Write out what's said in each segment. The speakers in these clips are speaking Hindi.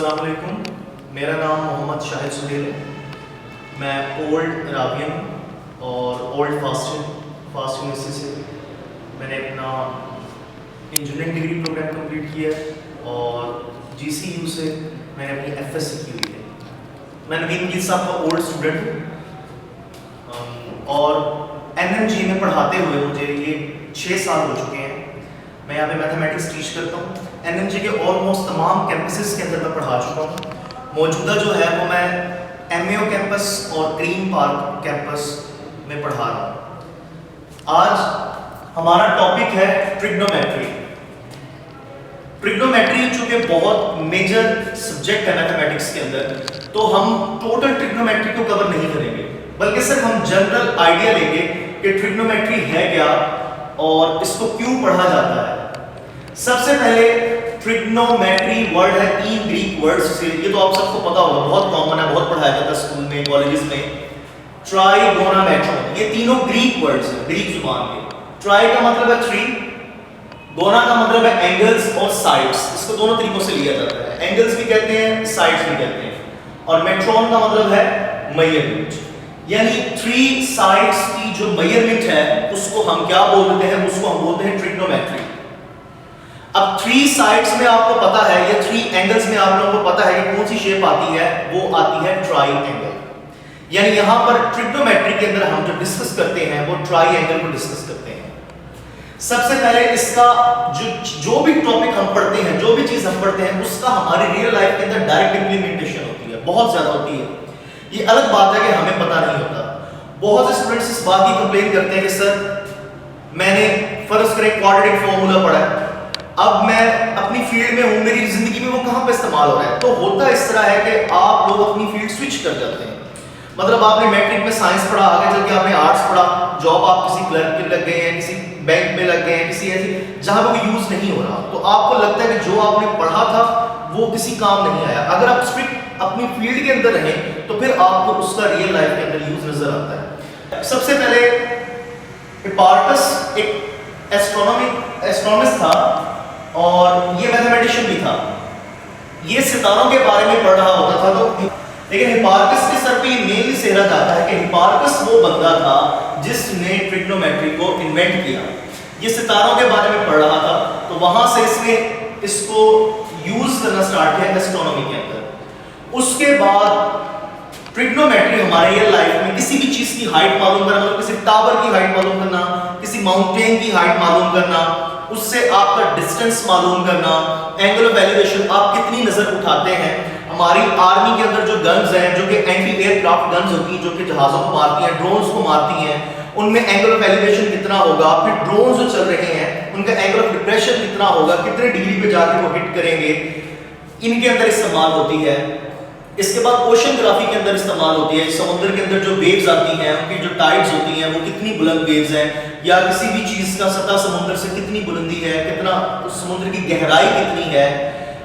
अस्सलाम वालेकुम। मेरा नाम मोहम्मद शाहिद सुहेल है। मैं ओल्ड राबियन और ओल्ड फास्ट यूनिवर्सिटी से मैंने अपना इंजीनियरिंग डिग्री प्रोग्राम कंप्लीट किया है और GCU से मैंने अपनी FSc की हुई है। मैं नवीन गिल साहब का ओल्ड स्टूडेंट हूँ और NMG में पढ़ाते हुए मुझे ये 6 साल हो चुके हैं। मैं यहाँ पे मैथमेटिक्स टीच करता हूँ। NMG के ऑलमोस्ट तमाम कैंपसेस के अंदर मैं पढ़ा चुका हूँ। मौजूदा जो है वो मैं MAO कैंपस और ग्रीन पार्क कैंपस में पढ़ा रहा हूँ। आज हमारा टॉपिक है ट्रिग्नोमेट्री। ट्रिग्नोमेट्री चूँकि बहुत मेजर सब्जेक्ट है मैथमेटिक्स के अंदर, तो हम टोटल ट्रिग्नोमेट्री को कवर नहीं करेंगे, बल्कि सिर्फ हम जनरल आइडिया लेंगे कि ट्रिग्नोमेट्री है क्या और इसको क्यों पढ़ा जाता है। सबसे पहले ट्रिग्नोमेट्री वर्ड है 3 ग्रीक वर्ड्स से। ये तो आप सबको पता होगा, बहुत कॉमन है, बहुत पढ़ाया जाता है स्कूल में, कॉलेजेस में। ट्राइगोनामेट्रॉन, ये तीनों ग्रीक वर्ड्स हैं, ग्रीक जुबान के। ट्राई का मतलब है 3, गोना का मतलब है एंगल्स और साइड्स। इसको दोनों तरीकों से लिया जाता है, एंगल्स भी कहते हैं, साइड्स भी कहते हैं। और मेट्रॉन का मतलब है मेजरमेंट, यानी 3 साइड्स की जो मेजरमेंट है उसको हम क्या बोल देते हैं, उसको हम बोलते हैं ट्रिग्नोमेट्री। अब 3 साइड्स में आपको पता है या 3 एंगल्स में आप लोगों को पता है कि कौन सी शेप आती है, वो आती है ट्राइंगल। यानी यहां पर ट्रिग्नोमेट्री के अंदर हम जो डिस्कस करते हैं वो ट्राइंगल को डिस्कस करते हैं। सबसे पहले इसका जो भी टॉपिक हम पढ़ते हैं, जो भी चीज हम पढ़ते हैं, उसका हमारी रियल लाइफ के अंदर डायरेक्ट इंप्लीमेंटेशन होती है, बहुत ज्यादा होती है। ये अलग बात है कि हमें पता नहीं होता। बहुत से स्टूडेंट्स इस बात की कंप्लेन करते हैं कि सर मैंने फर्ज करें क्वाड्रेटिक फॉर्मूला पढ़ा है, अब मैं अपनी फील्ड में हूं, मेरी जिंदगी में वो कहां पे इस्तेमाल हो रहा है। तो होता इस तरह है कि आप लोग अपनी फील्ड स्विच कर जाते हैं। मतलब आपने मैट्रिक में साइंस पढ़ा, आगे चल के आपने आर्ट्स पढ़ा, जॉब आप किसी क्लर्क के लग गए हैं, किसी बैंक में लग गए हैं, किसी ऐसी जहां पे वो यूज नहीं हो रहा, तो आपको लगता है कि जो आपने पढ़ा था वो किसी काम नहीं आया। अगर आप स्ट्रिक्ट अपनी फील्ड के अंदर रहें तो फिर आपको उसका रियल लाइफ के अंदर यूज नजर आता है। सबसे पहले हिप्पार्टस एक एस्ट्रोनॉमिस्ट था और ये मैथमेटिशियन भी था। ये सितारों के बारे में पढ़ रहा होता था, तो लेकिन हिप्पार्कस के सर पे मेनली सेहरा जाता है कि हिप्पार्कस वो बंदा था जिसने ट्रिग्नोमेट्री को इन्वेंट किया। ये सितारों के बारे में पढ़ रहा था, तो वहां से इसने इसको यूज करना स्टार्ट किया एस्ट्रोनॉमी के अंदर। उसके बाद ट्रिग्नोमेट्री हमारे रियल लाइफ में किसी भी चीज की हाइट मालूम करना, मतलब किसी टावर की हाइट मालूम करना, किसी माउंटेन की हाइट मालूम करना, उससे आपका डिस्टेंस मालूम करना, एंगल ऑफ एलिवेशन, आप कितनी नजर उठाते हैं। हमारी आर्मी के अंदर जो गन्स हैं, जो कि एंटी एयरक्राफ्ट गन्स होती हैं, जो कि जहाजों को मारती हैं, ड्रोन्स को मारती हैं, उनमें एंगल ऑफ एलिवेशन कितना होगा। फिर ड्रोन्स जो चल रहे हैं उनका एंगल ऑफ डिप्रेशन कितना होगा, कितने डिग्री पे जाके वो हिट करेंगे, इनके अंदर इस्तेमाल होती है। इसके बाद ओशनग्राफी के अंदर इस्तेमाल होती है। समुद्र के अंदर जो वेव्स आती हैं, उनकी जो टाइड्स होती हैं, वो कितनी बुलंद वेव्स हैं, या किसी भी चीज का सतह समुद्र से कितनी बुलंदी है, कितना समुद्र की गहराई कितनी है।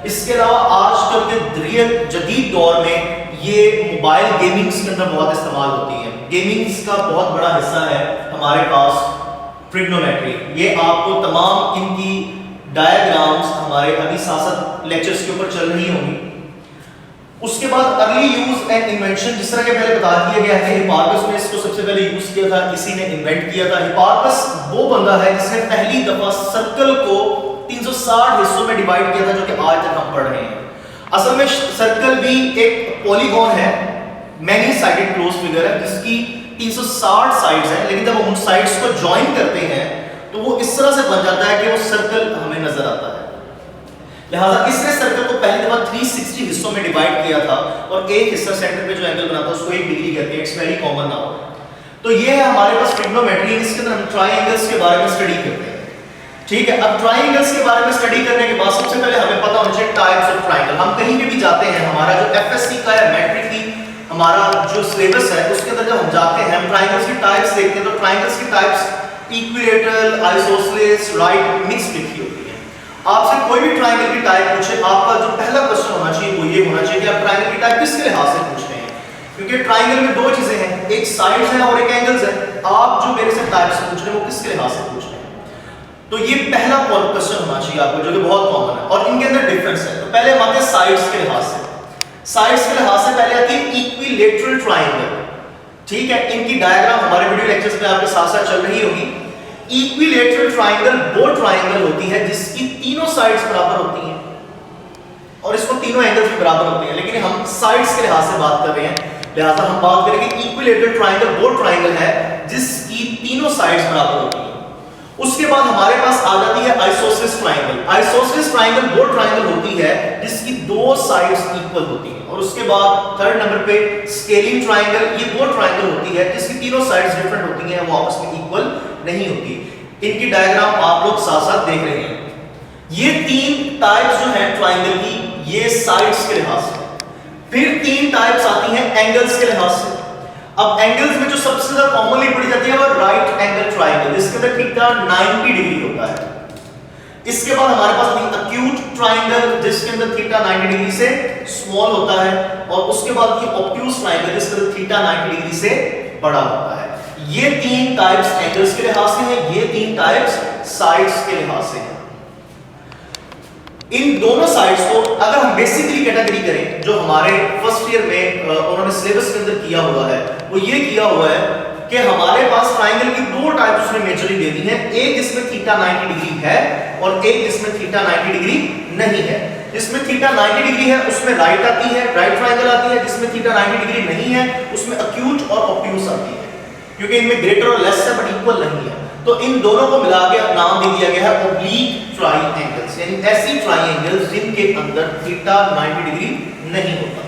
इसके अलावा आजकल के रियल जदीद दौर में ये मोबाइल गेमिंग्स के अंदर बहुत इस्तेमाल होती है। गेमिंग्स का बहुत बड़ा हिस्सा है हमारे पास ट्रिग्नोमेट्री। ये आपको तमाम इनकी डायग्राम्स हमारे अभी साथ लेक्चर्स के ऊपर चल रही होंगी। उसके बाद अर्ली यूज एंड इन्वेंशन, जिस तरह के पहले बता दिया गया है, हिप्पार्कस ने इसको सबसे पहले यूज किया था, इसी ने इन्वेंट किया था। हिप्पार्कस वो बंदा है जिसने पहली दफा सर्कल को 360 हिस्सों में डिवाइड किया था, जो कि आज तक हम पढ़ रहे हैं। असल में सर्कल भी एक पॉलीगॉन है, मैनी साइडेड क्लोज फिगर है, जिसकी 360 साइड्स हैं, लेकिन जब हम उन साइड्स को ज्वाइन करते हैं तो वो इस तरह से बन जाता है कि वो सर्कल हमें नजर आता है। लिहाजा इसने सर्कल को पहली दफा 360 हिस्सों में डिवाइड किया था और एक हिस्सा सेंटर पे जो एंगल बनाता है उसको 1 डिग्री कहते हैं। It's very common now. तो ये है हमारे पास ट्रिग्नोमेट्री। इसके अंदर हम ट्राइंगल्स के बारे में स्टडी करते हैं। ठीक है, अब ट्राइंगल्स के बारे में स्टडी करने के बाद सबसे पहले हमें पता होना चाहिए टाइप्स ऑफ ट्राइंगल। हम कहीं पे भी जाते हैं, हमारा जो FSc का या मैट्रिक की हमारा जो सिलेबस है उसके अंदर जब हम जाते हैं, हम ट्राइंगल्स की टाइप्स देखते हैं, तो ट्राइंगल्स की types equilateral, isosceles, right, mix लिखी होती है। आपसे कोई भी ट्राइंगल की टाइप पूछे, आपका जो पहला क्वेश्चन होना चाहिए वो ये होना चाहिए कि आप ट्राइंगल की टाइप किसके लिहाज से पूछ रहे हैं, क्योंकि ट्राइंगल में 2 चीजें हैं, एक साइड्स है और एक एंगल्स है। आप जो मेरे से टाइप से पूछ रहे हैं वो किसके लिहाज से पूछ रहे हैं। तो ये पहला क्वेश्चन होना चाहिए आपको, जो कि बहुत कॉमन है, और इनके अंदर डिफरेंस है। तो पहले हम आते हैं साइड्स के लिहाज से। साइड्स के लिहाज से पहले आती है इक्विलेटरल ट्राइंगल। ठीक है, इनकी डायग्राम हमारे वीडियो लेक्चर्स में आपके साथ साथ चल रही होगी। इक्विलेटरल ट्राइंगल वो ट्राइंगल होती है जिसकी तीनों साइड्स बराबर होती हैं और इसको तीनों एंगल्स भी बराबर होते हैं, लेकिन हम साइड्स के लिहाज से बात कर रहे हैं, लिहाजा हम बात करेंगे इक्विलेटरल ट्राइंगल वो ट्राइंगल है जिसकी तीनों साइड्स बराबर होती हैं। उसके बाद हमारे पास आ जाती है आइसोसेलेस ट्राइंगल। आइसोसेलेस ट्राइंगल वो ट्राइंगल होती है जिसकी दो साइड्स इक्वल होती हैं। और उसके बाद थर्ड नंबर पे स्केलिंग ट्राइंगल, ये वो ट्राइंगल होती है जिसकी तीनों साइड्स डिफरेंट होती हैं, वो आपस में इक्वल नहीं होती। इनकी डायग्राम आप लोग साथ साथ देख रहे हैं। ये तीन टाइप्स जो है ट्राइंगल की, ये साइड्स के लिहाज से। फिर तीन टाइप्स आती हैं एंगल्स के लिहाज से। अब एंगल्स में जो सबसे ज्यादा कॉमनली पढ़ी जाती है वो राइट एंगल ट्राइंगल, जिसके अंदर थीटा 90 डिग्री होता है। इसके बाद हमारे पास आती है एक्यूट ट्राइंगल, जिसके अंदर थीटा 90 डिग्री से स्मॉल होता है। और उसके बाद ये ऑब्ट्यूज ट्राइंगल, जिसके अंदर थीटा 90 डिग्री से बड़ा होता है। ये तीन टाइप्स एंगल्स के लिहाज से हैं, ये तीन टाइप्स साइड्स के लिहाज से हैं। इन दोनों साइड्स को अगर हम बेसिकली कैटेगरी करें, जो हमारे फर्स्ट ईयर में उन्होंने सिलेबस के अंदर किया हुआ है, वो ये किया हुआ है कि हमारे पास ट्राइंगल की दो टाइप्स उसने मेजरली दे दी हैं। एक जिसमें थीटा 90 डिग्री है और एक जिसमें थीटा 90 डिग्री नहीं है। जिसमें थीटा 90 डिग्री है उसमें राइट आती है, राइट ट्राइंगल आती है। जिसमें थीटा 90 डिग्री नहीं है उसमें एक्यूट और ऑब्ट्यूज आती है, क्योंकि इनमें ग्रेटर और लेस है बट इक्वल नहीं है। तो इन दोनों को मिला के नाम दे दिया गया है ऑब्लीक ट्राइंगल्स, यानी ऐसी ट्राइंगल्स जिनके अंदर थीटा 90 डिग्री नहीं होता।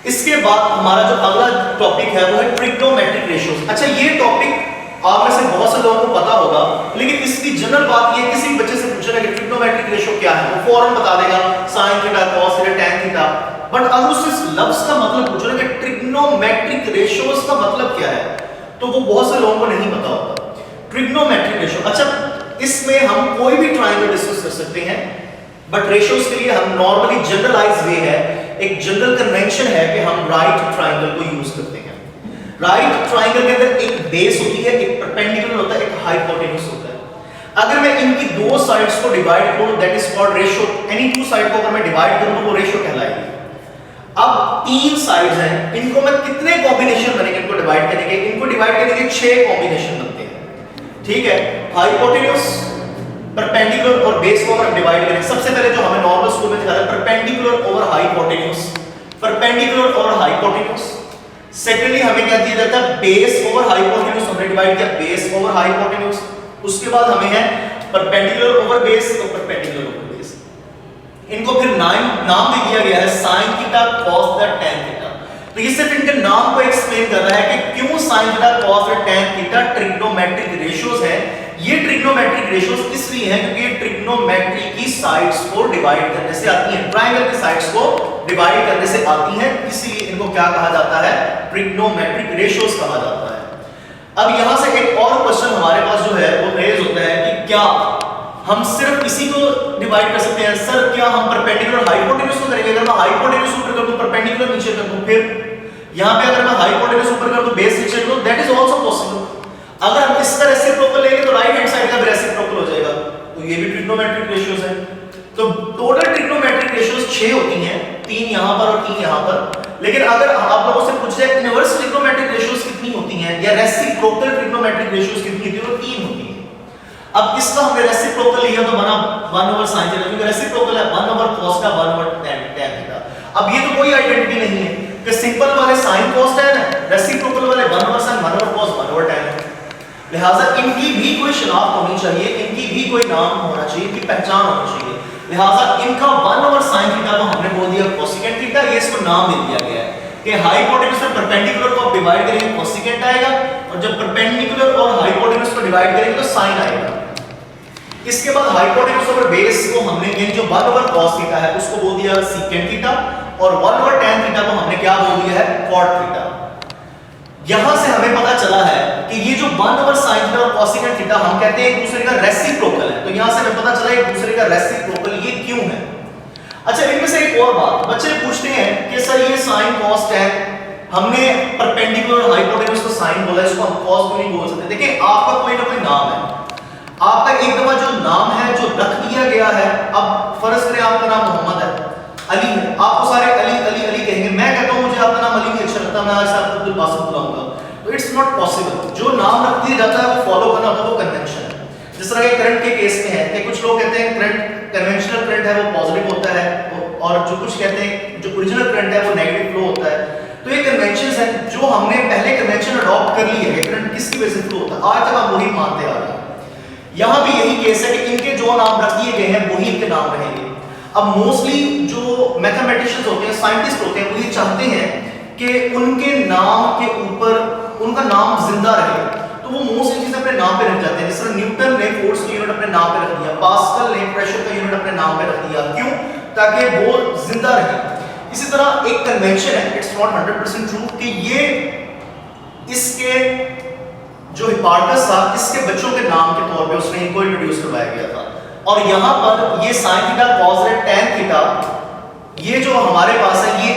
इसके बाद हमारा जो अगला टॉपिक है वो है ट्रिग्नोमेट्रिक रेशियोज। अच्छा, ये टॉपिक आप में से बहुत से लोगों को पता होगा, लेकिन इसकी जनरल बात ये, किसी बच्चे से पूछेगा कि ट्रिग्नोमेट्रिक रेशियो क्या है, वो फौरन बता देगा sin theta cos theta tan theta. But अगर उससे इस लफ्ज का मतलब पूछो ना कि ट्रिग्नोमेट्रिक रेशियोज का मतलब क्या है, तो वो बहुत से लोगों को नहीं पता होता। ट्रिग्नोमेट्रिक रेशियो, अच्छा इसमें हम कोई भी ट्राइंगल डिस्कस कर सकते हैं, बट रेशियोज के लिए हम नॉर्मली जनरलाइज वे है, एक जनरल कन्वेंशन है कि हम राइट ट्राइंगल को यूज करते हैं। राइट ट्राइंगल के अंदर एक बेस होती है, एक परपेंडिकुलर होता है, एक हाइपोटेन्यूज होता है। अगर मैं इनकी दो साइड्स को डिवाइड करूं, that is called ratio. Any two side को अगर मैं डिवाइड करूं तो वो रेशियो कहलाएगी। अब तीन साइड्स हैं, इनको मैं कितने कॉम्बिनेशन बनेंगे इनको डिवाइड करने के? इनको डिवाइड करने के 6 कॉम्बिनेशन बनते हैं। ठीक है, हाइपोटेन्यूज, परपेंडिकुलर और बेस को अगर डिवाइड करें, सबसे पहले जो हमें नॉर्मल स्कूल में सिखाया perpendicular over hypotenuse, perpendicular over hypotenuse. Secondly हमें क्या दिया जाता है? बेस ओवर हाइपोटेन्यूज, हमने डिवाइड किया बेस ओवर हाइपोटेन्यूज। उसके बाद हमें है परपेंडिकुलर ओवर बेस और परपेंडिकुलर ओवर बेस। इनको फिर नाम दे दिया गया है sin theta cos theta tan theta. तो ये सिर्फ इनके नाम को एक्सप्लेन कर रहा है कि क्यों sin थीटा cos और tan थीटा ट्रिग्नोमेट्रिक रेशियोज हैं। ये ट्रिग्नोमेट्रिक रेशियोज इसलिए हैं क्योंकि ये ट्रिग्नोमेट्री की साइड्स को डिवाइड करने से आती हैं, ट्रायंगल की साइड्स को डिवाइड करने से आती हैं, इसीलिए इनको क्या कहा जाता है? ट्रिग्नोमेट्रिक रेशियोज कहा जाता है। अब यहां से एक और क्वेश्चन हमारे पास जो है वो रेज होता है कि क्या हम सिर्फ इसी को डिवाइड कर सकते हैं? सर क्या हम परपेंडिकुलर हाइपोटेन्यूज को करेंगे? अगर मैं हाइपोटेन्यूज ऊपर कर दूं, परपेंडिकुलर नीचे कर दूं, फिर यहां पे अगर मैं हाइपोटेन्यूज ऊपर कर दूं, बेस नीचे कर दूं, दैट इज आल्सो पॉसिबल। अगर हम इसका रेसिप्रोकल लेंगे तो राइट हैंड साइड का भी रेसिप्रोकल हो जाएगा, तो ये भी ट्रिग्नोमेट्रिक रेशियोज है। तो टोटल ट्रिग्नोमेट्रिक रेशियोज 6 होती हैं, 3 यहां पर और 3 यहां पर। लेकिन अगर आप लोगों से पूछ जाए इनवर्स ट्रिग्नोमेट्रिक रेशियोज कितनी होती हैं या रेसिप्रोकल ट्रिग्नोमेट्रिक रेशियोज कितनी होती है, तो 3 होती हैं। अब इसका हमने रेसिप्रोकल लिया तो बना 1 ओवर sin थीटा, क्योंकि रेसिप्रोकल है 1 ओवर cos का 1 ओवर tan थीटा। अब ये तो कोई आइडेंटिटी नहीं है कि सिंपल वाले sin cos tan है, रेसिप्रोकल वाले 1 over sin 1 over cos 1 over tan है। लिहाजा इनकी भी कोई शिनाख्त होनी चाहिए, इनकी भी कोई नाम होना चाहिए, इनकी पहचान होनी चाहिए। लिहाजा इनका 1 ओवर sin थीटा को हमने बोल दिया कोसेकेंट थीटा, ये इसको नाम दे दिया गया है कि हाइपोटेन्यूज से परपेंडिकुलर को आप डिवाइड करेंगे कोसेकेंट आएगा, और जब परपेंडिकुलर और हाइपोटेन्यूज को डिवाइड करेंगे तो sin आएगा। इसके बाद हाइपोटेन्यूज ओवर बेस को हमने ये जो 1 ओवर cos थीटा है उसको बोल दिया सेकेंट थीटा, और 1 ओवर tan थीटा को हमने क्या बोल दिया है? cot theta. यहां से हमें पता चला है कि ये जो 1 ओवर sin थीटा और कोसेकेंट थीटा हम कहते हैं एक दूसरे का रेसिप्रोकल है। तो यहां से हमें पता चला एक दूसरे का रेसिप्रोकल ये क्यों है। अच्छा, इनमें से एक और बात बच्चे पूछते हैं कि सर ये sin cos tan, हमने परपेंडिकुलर और हाइपोटेन्यूज को sin बोला, इसको हम cos क्यों नहीं बोल सकते? देखिए आपका कोई ना कोई नाम है, आपका एक दफा जो नाम है जो रख दिया गया है, अब फर्ज करें आपका नाम मोहम्मद है, अली है, आपको सारे अली अली अली कहेंगे, मैं कहता हूं मुझे आपका नाम अली नहीं अच्छा लगता, मैं आज से आपको अब्दुल बासित बुलाऊंगा, तो इट्स नॉट पॉसिबल। जो नाम रख दिया जाता है वो फॉलो करना होता है, वो कन्वेंशन है। जिस तरह के करंट के केस में है कि कुछ लोग कहते हैं करंट कन्वेंशनल करंट है वो पॉजिटिव होता है, और जो कुछ कहते हैं जो ओरिजिनल करंट है वो नेगेटिव फ्लो होता है। तो ये कन्वेंशंस हैं जो हमने पहले कन्वेंशन अडॉप्ट कर ली है कि करंट किसकी वजह से फ्लो होता है, आज तक हम वही मानते आ रहे हैं। यहाँ भी यही केस है कि इनके जो नाम रख दिए गए हैं वही इनके नाम रहेंगे। अब मोस्टली जो मैथमेटिशियंस होते हैं, साइंटिस्ट होते हैं, वो ये चाहते हैं कि उनके नाम के ऊपर उनका नाम जिंदा रहे, तो वो मोस्टली चीजें अपने नाम पे रख जाते हैं। जैसे न्यूटन ने फोर्स की यूनिट अपने नाम पे रख दिया, पास्कल ने प्रेशर का यूनिट अपने नाम पे रख दिया, क्यों? ताकि वो जिंदा रहे। इसी तरह एक कन्वेंशन है, इट्स नॉट 100% ट्रू, कि ये इसके जो हिप्पार्टस था इसके बच्चों के नाम के तौर पे उसने इनको इंट्रोड्यूस करवाया गया था। और यहां पर ये sin थीटा cos है tan थीटा, ये जो हमारे पास है ये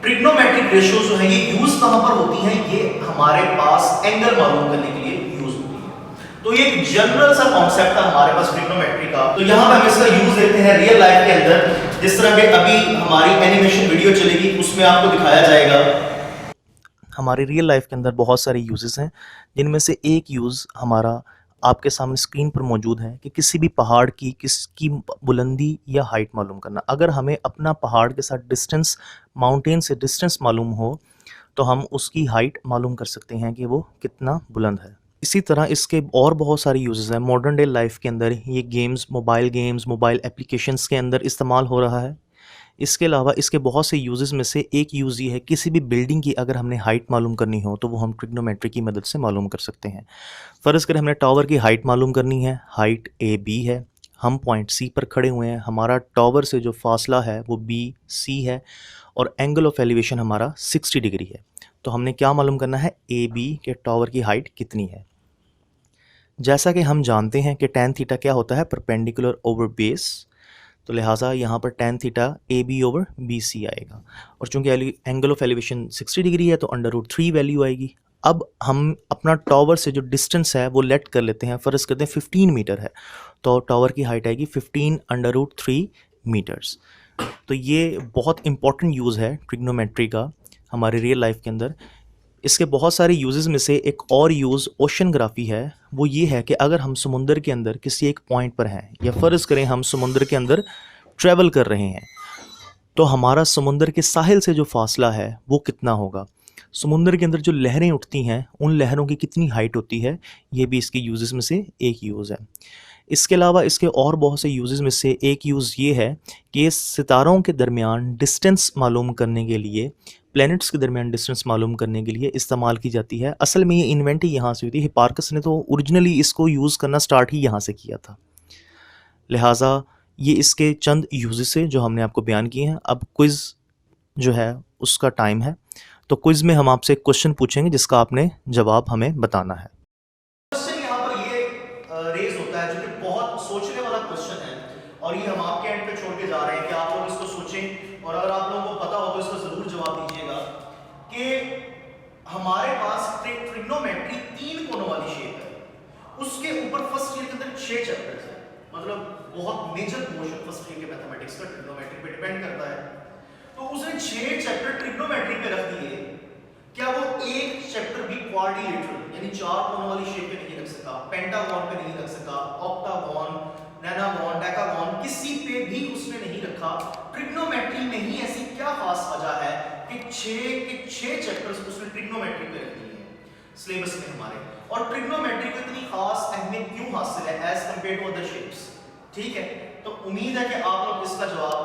ट्रिग्नोमेट्रिक रेशियोज जो है ये यूज कहां पर होती हैं? ये हमारे पास एंगल मालूम करने के लिए यूज होती है। तो ये एक जनरल सा कॉन्सेप्ट है हमारे पास ट्रिग्नोमेट्री का। तो यहां पर हम इसका यूज देखते हैं रियल लाइफ के अंदर, जिस तरह के अभी हमारी एनिमेशन वीडियो चलेगी उसमें आपको दिखाया जाएगा। हमारी रियल लाइफ के अंदर बहुत सारे यूजेस हैं, जिनमें से एक यूज़ हमारा आपके सामने स्क्रीन पर मौजूद है कि किसी भी पहाड़ की किसकी बुलंदी या हाइट मालूम करना। अगर हमें अपना पहाड़ के साथ डिस्टेंस, माउंटेन से डिस्टेंस मालूम हो तो हम उसकी हाइट मालूम कर सकते हैं कि वो कितना बुलंद है। इसी तरह इसके और बहुत सारे यूजेस हैं मॉडर्न डे लाइफ के अंदर। ये गेम्स, मोबाइल एप्लीकेशंस के अंदर इस्तेमाल हो रहा है। इसके अलावा इसके बहुत से यूजेस में से एक यूज़ ये है, किसी भी बिल्डिंग की अगर हमने हाइट मालूम करनी हो तो वो हम ट्रिग्नोमेट्री की मदद से मालूम कर सकते हैं। फ़र्ज़ करें हमने टावर की हाइट मालूम करनी है, हाइट AB है, हम पॉइंट C पर खड़े हुए हैं, हमारा टावर से जो फासला है वो BC है और एंगल ऑफ एलिवेशन हमारा 60 डिग्री है। तो हमने क्या मालूम करना है? AB के टावर की हाइट कितनी है। जैसा कि हम जानते हैं कि tan थीटा क्या होता है? Perpendicular over base. तो लिहाजा यहाँ पर tan theta AB over BC आएगा, और चूंकि एंगल ऑफ एलिवेशन 60 डिग्री है तो √3 वैल्यू आएगी। अब हम अपना टावर से जो डिस्टेंस है वो लेट कर लेते हैं, फ़र्ज़ करते हैं 15 मीटर है, तो टावर की हाइट आएगी 15 √3 मीटर्स। तो ये बहुत इंपॉर्टेंट यूज़ है ट्रिग्नोमेट्री का हमारे रियल लाइफ के अंदर। इसके बहुत सारे यूजेस में से एक और यूज़ ओशनग्राफी है। वो ये है कि अगर हम समुंदर के अंदर किसी एक पॉइंट पर हैं, या फ़र्ज़ करें हम समुंदर के अंदर ट्रैवल कर रहे हैं, तो हमारा समुंदर के साहिल से जो फासला है वो कितना होगा। समुंदर के अंदर जो लहरें उठती हैं उन लहरों की कितनी हाइट होती है, ये भी इसके यूजेस में से एक यूज़ है। इसके अलावा इसके और बहुत से यूजेस में से एक यूज़ ये है कि ये सितारों के दरमियान डिस्टेंस मालूम करने के लिए, प्लैनेट्स के दरमियान डिस्टेंस मालूम करने के लिए इस्तेमाल की जाती है। असल में ये इन्वेंट ही यहाँ से हुई थी। हिप्पार्कस ने तो ओरिजिनली इसको यूज़ करना स्टार्ट ही यहाँ से किया था। लिहाजा ये इसके चंद यूजेस है जो हमने आपको बयान किए हैं। अब क्विज़ जो है उसका टाइम है, तो क्विज़ में हम आपसे एक क्वेश्चन पूछेंगे जिसका आपने जवाब हमें बताना है। क्वेश्चन यहाँ पर ये रेज होता है जो कि बहुत सोचने वाला क्वेश्चन है, और ये हम आपके एंड पे छोड़ के जा रहे हैं कि आप लोग इसको सोचें, और अगर आप लोगों को पता हो तो इसका जरूर जवाब दीजिएगा कि हमारे पास ट्रिग्नोमेट्री 3 कोनों वाली शेप है, उसके ऊपर फर्स्ट ईयर के अंदर 6 चैप्टर्स हैं, मतलब बहुत मेजर पोर्शन फर्स्ट ईयर के मैथमेटिक्स का ट्रिग्नोमेट्री पे डिपेंड करता है। तो उसने 6 चैप्टर ट्रिग्नोमेट्री पे रख दिए, क्या वो एक चैप्टर भी क्वाड्रिलेटरल यानी 4 कोनों वाली शेप पे नहीं रख सका, पेंटागन पे नहीं रख सका, ऑक्टागन, नैनागन, डेकागन, किसी पे भी उसने नहीं रखा। ट्रिग्नोमेट्री में ही ऐसी क्या खास वजह है कि 6 के 6 चैप्टर्स उसने ट्रिग्नोमेट्री पे रख दिए हैं सिलेबस में हमारे, और ट्रिग्नोमेट्री को इतनी खास अहमियत क्यों हासिल है as compare to other shapes? ठीक है, तो उम्मीद है कि आप लोग इसका जवाब